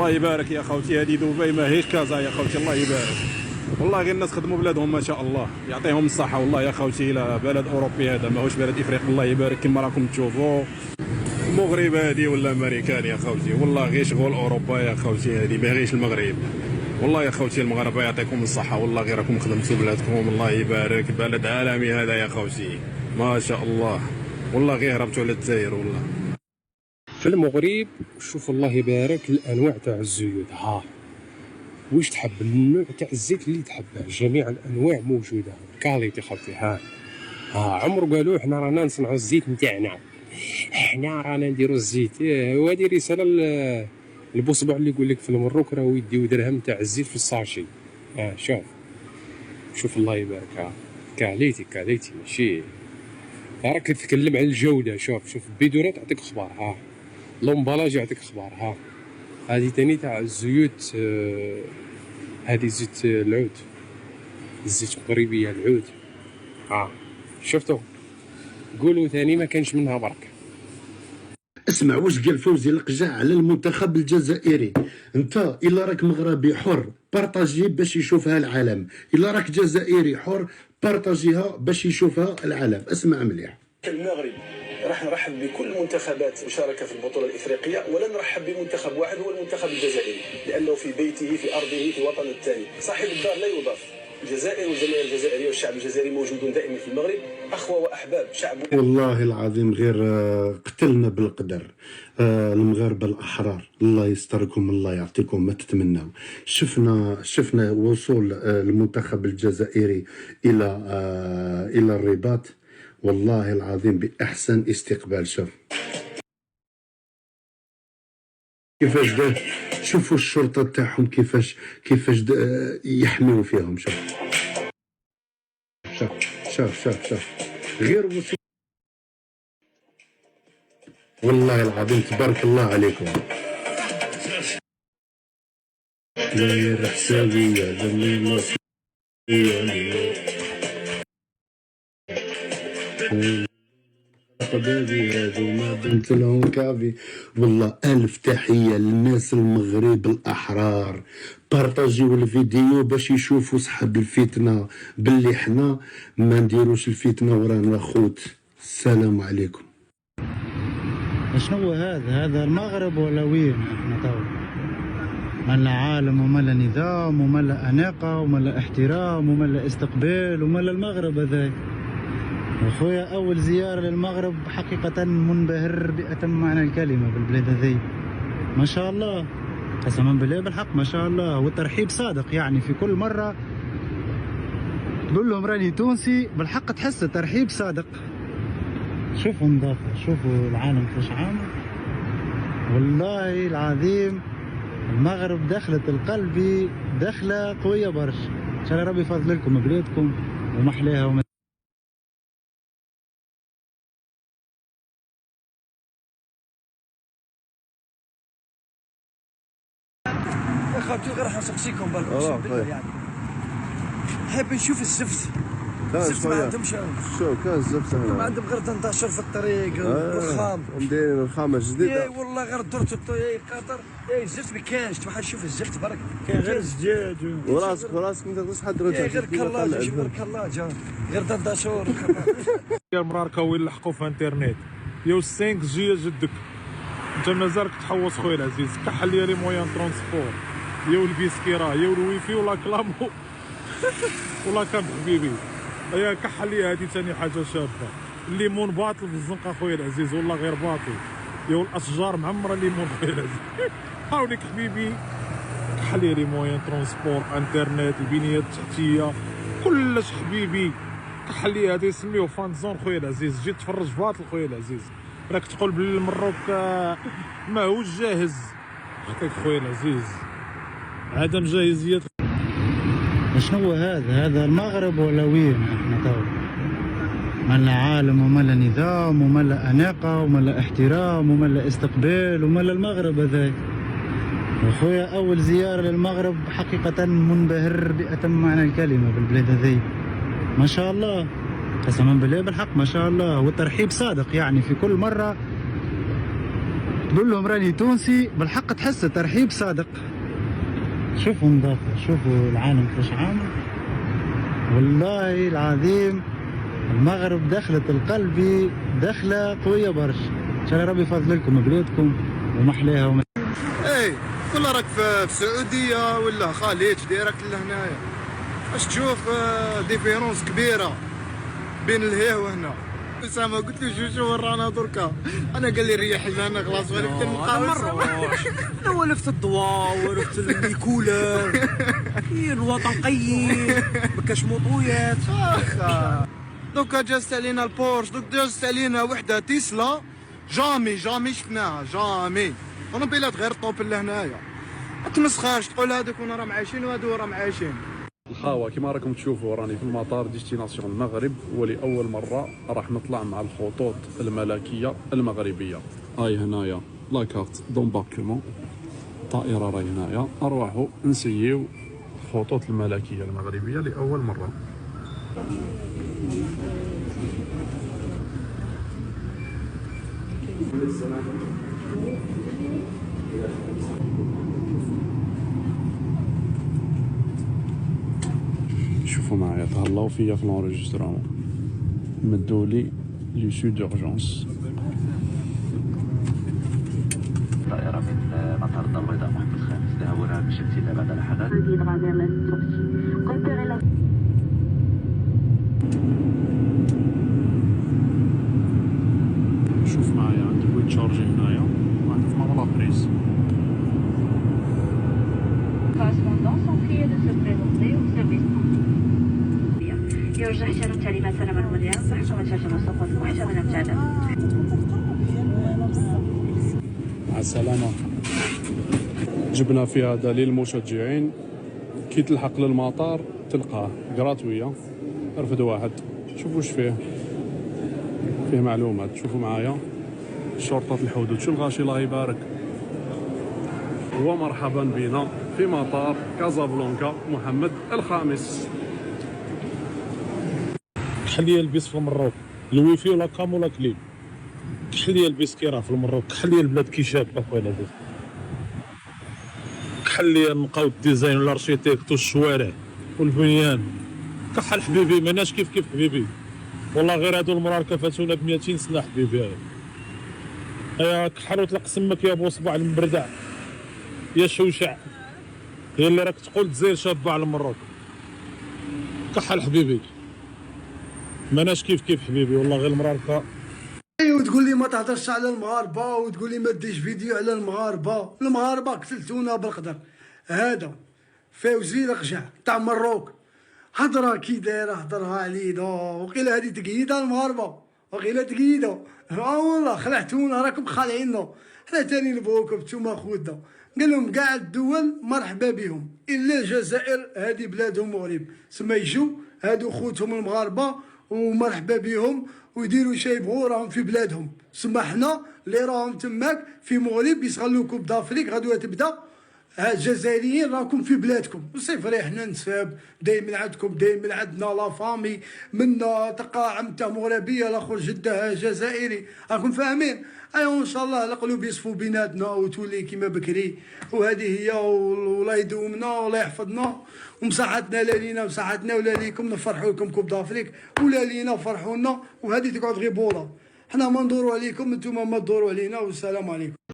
الله يبارك يا خوتي، هذه دبي ماهيش كازا يا خوتي، الله يبارك. والله غير الناس خدموا بلادهم ما شاء الله، يعطيهم الصحه. والله يا خوتي لا بلد اوروبي هذا، ماهوش بلد افريقي. الله يبارك كما راكم تشوفوا. المغرب هذه ولا امريكان يا خوتي، والله غير شغل اوروبا يا خوتي، هذه ما غيرش المغرب. والله يا خوتي المغاربه يعطيكم الصحه، والله غير راكم خدمتوا بلادكم. الله يبارك، بلد عالمي هذا يا خوتي ما شاء الله. والله غير هربتوا على الجزائر والله. في المغرب شوف الله يبارك الانواع تاع الزيوت. ها واش تحب النوع تاع الزيت اللي تحبه، جميع الانواع موجوده كاليتي خوتي. ها عمرو قالوا حنا رانا نصنعوا الزيت نتاعنا، حنا رانا نديروا الزيت. وهذه رساله البوصبع اللي يقول لك في المروك راهو يديو درهم تاع الزيت في الساشي. شوف الله يبارك. كاليتي ماشي راك تتكلم على الجوده. شوف البيدونات تعطيك اخبار. لومبالاج يعطيك اخبار. هذه تاني تاع الزيوت. هذه زيت العود، الزيت مغربيه العود. شفتوا قولوا ثاني ما كانش منها برك. اسمع واش قال فوزي القجع على المنتخب الجزائري. انت الا راك مغربي حر بارطاجي باش يشوفها العالم، الا راك جزائري حر بارطاجيها باش يشوفها العالم. اسمع مليح. المغرب راح نرحب بكل المنتخبات المشاركه في البطوله الافريقيه، ولا نرحب بمنتخب واحد هو المنتخب الجزائري، لانه في بيته في ارضه في وطنه الثاني، صاحب الدار لا يضاف. الجزائر والجماهير الجزائريه والشعب الجزائري موجودون دائما في المغرب، اخوه واحباب شعب. والله العظيم غير قتلنا بالقدر. المغاربه الاحرار الله يستركم، الله يعطيكم ما تتمنوا. شفنا وصول المنتخب الجزائري الى الرباط، والله العظيم باحسن استقبال. كيفاش دار، شوفوا الشرطه تاعهم كيفاش يحميو فيهم. شوف غير وصول. والله العظيم تبارك الله عليكم. غير حسابي يا جميل حبيبي هذو ما بنت لهم كافي. والله الف تحيه للناس المغرب الاحرار. بارطاجيو الفيديو باش يشوفوا صحاب الفتنه باللي حنا ما نديروش الفتنه ورانا خوت. السلام عليكم. شنو هذا المغرب ولا وين احنا تو؟ ملا عالم وملا نظام وملا اناقه وملا احترام وملا استقبال وملا المغرب هذا. اخويا اول زياره للمغرب حقيقه منبهر باتم معنى الكلمه بالبلاد هذه ما شاء الله، قسما بالله بالحق ما شاء الله. والترحيب صادق يعني في كل مره تقول لهم راني تونسي بالحق تحس الترحيب صادق. شوفوا النظافه، شوفوا العالم كيفاش عامل. والله العظيم المغرب دخلت القلب دخله قويه برشا. ان شاء الله ربي يفضل لكم بلادكم ومحلاها. يا خالتي غير راح نسقسيكم برك يعني حاب نشوف الزفت. الزفت ما عندهمش. شو كان الزفت هنا؟ ما عندهم غير تنتشر في الطريق الرخام. مديرين الخامة جديدة. اي والله غير درت قطر. الزفت ما كانش، تروح تشوف الزفت برك. كاين غير الزجاج وراسك انت تصحى غير كلاجه، غير كلاجه، غير تنتشر يا المراركه وين لحقوا في انترنت يا 5 جي جدك. انت مازالك تحوص خويا العزيز، كحل لي لي مويان ترونسبور يا البيسكيرا يا الويفي ولا كلامو ولا كان حبيبي. يا كحل لي هذه ثاني حاجه شابه. الليمون باطل في الزنقه خويا العزيز، والله غير باطل. يا الاشجار معمره الليمون خويا العزيز. هاوليك حبيبي كحل لي مويان ترونسبور، انترنت، البنيه التحتيه، كلش حبيبي. كحل لي هذه يسميوه فان زون خويا العزيز. جيت تفرج باطل خويا العزيز. راك تقول بلي المروك ما هوش جاهز. يعطيك خويا العزيز عدم جاهزية. شنو هذا المغرب ولا وين احنا تو؟ ملا عالم وملا نظام وملا اناقه وملا احترام وملا استقبال وملا المغرب هذا. اخويا اول زياره للمغرب حقيقه منبهر باتم معنى الكلمه بالبلاد هذه ما شاء الله، قسما بالله بالحق ما شاء الله. والترحيب صادق يعني في كل مره تقول لهم راني تونسي بالحق تحس ترحيب صادق. شوفوا النظافة، شوفوا العالم كيفاش عامل، والله العظيم المغرب دخلت القلبي دخلة قوية برشا. ان شاء الله ربي يفضل لكم بلادكم ومحلاها اي ولا راك في السعودية ولا خليج ديرك لهنايا، باش تشوف ديفيرونس كبيرة بين الهيه وهنا. اسامه قلت له شو ورانا دركا، انا قال لي ريح لنا خلاص ولفت المقاومه. انا ولفت الضواء ولفت الكولر. الوطن قيم ما كاش مطويات. دوكا جازت علينا البورش، دوك جازت علينا وحده تيسلا جامي شفناها جامي. طوموبيلات غير طوب لهنايا، ما تمسخرش تقول هذوك راهم عايشين وهذو راهم عايشين. الخاوة كما راكم تشوفوا راني في المطار ديستيناسيون المغرب، ولأول مرة راح نطلع مع الخطوط الملكية المغربية. هاي هنايا لاكارت دومباركمون، الطائرة راهي هنايا. أرواحوا نسيو الخطوط الملكية المغربية لأول مرة. شوفوا معايا تهلاو فيا في لونجسترامون، مدولي لي سو دورجونس. طائرة من مطار الدار البيضاء محمد الخامس تهاونها بشكل لا بعد الحدث. شوف معايا عندي بويت شارجي هنايا وعندي في ماملا بريس. يرجى احترام تعليمات سلامة المذيع وحكومة شاشة السقوط واحترام الابتعاد. مع السلامة. جبنا فيها دليل المشجعين، كي تلحق للمطار تلقاه جراتوية. رفد واحد، شوفوا واش فيه معلومات. شوفوا معايا شرطة الحدود، شو الغاشي الله يبارك. ومرحبا بنا في مطار كازابلانكا محمد الخامس. كحل لي البيس في المروك، الويفي ولا كام ولا كليب. كحل لي البيس كي راه في المروك، كحل لي البلاد كي شاب اخويا هذا. كحل لي نلقاو الديزاين والارشيتكت والشوارع والبنيان. كحل حبيبي ماناش كيف حبيبي، والله غير هادو المراركه فاتونا ب 200 سنه حبيبي. هيا كحل وطلق سمك يا بو صباع المبردع يا شوشع، هي اللي راك تقول تزير شابه على المروك. كحل حبيبي ماناش كيف حبيبي، والله غير المراركه. ايوا تقول لي ما تهضرش على المغاربه وتقول لي ما ديش فيديو على المغاربه قتلتونا بالقدر. هذا فوزي القجع تاع مروك، هضره كي دايره هضرها علينا وقيله هذه تقييده المغاربه، وقيله تقييده. والله خلعتونا، راكم خالعيننا. حنا تاني نبغوكم نتوما خوتنا. قال لهم كاع الدول مرحبا بهم الا الجزائر، هذه بلادهم مغرب، سما يجوا هادو خوتهم المغاربه ومرحبا بهم ويديروا شي يبغوا، راهم في بلادهم. سما حنا اللي راهم تماك في مغرب يسغلوكم بدافريك غدوه تبدا. الجزائريين راكم في بلادكم، صافي حنا نساب دايما عندكم دايما عندنا لا فامي منا تلقى عمته مغربيه الاخر جدها جزائري، راكم فاهمين. ايوا ان شاء الله القلوب يصفوا بيناتنا وتولي كيما بكري، وهذه هي. والله يدومنا والله يحفظنا، ومساحتنا لا لينا مساحتنا ولا ليكم، نفرحوا لكم كوب دافريك ولا لينا فرحونا، وهذه تقعد غير بوله. حنا ما ندوروا عليكم، نتوما ما تدوروا علينا. والسلام عليكم.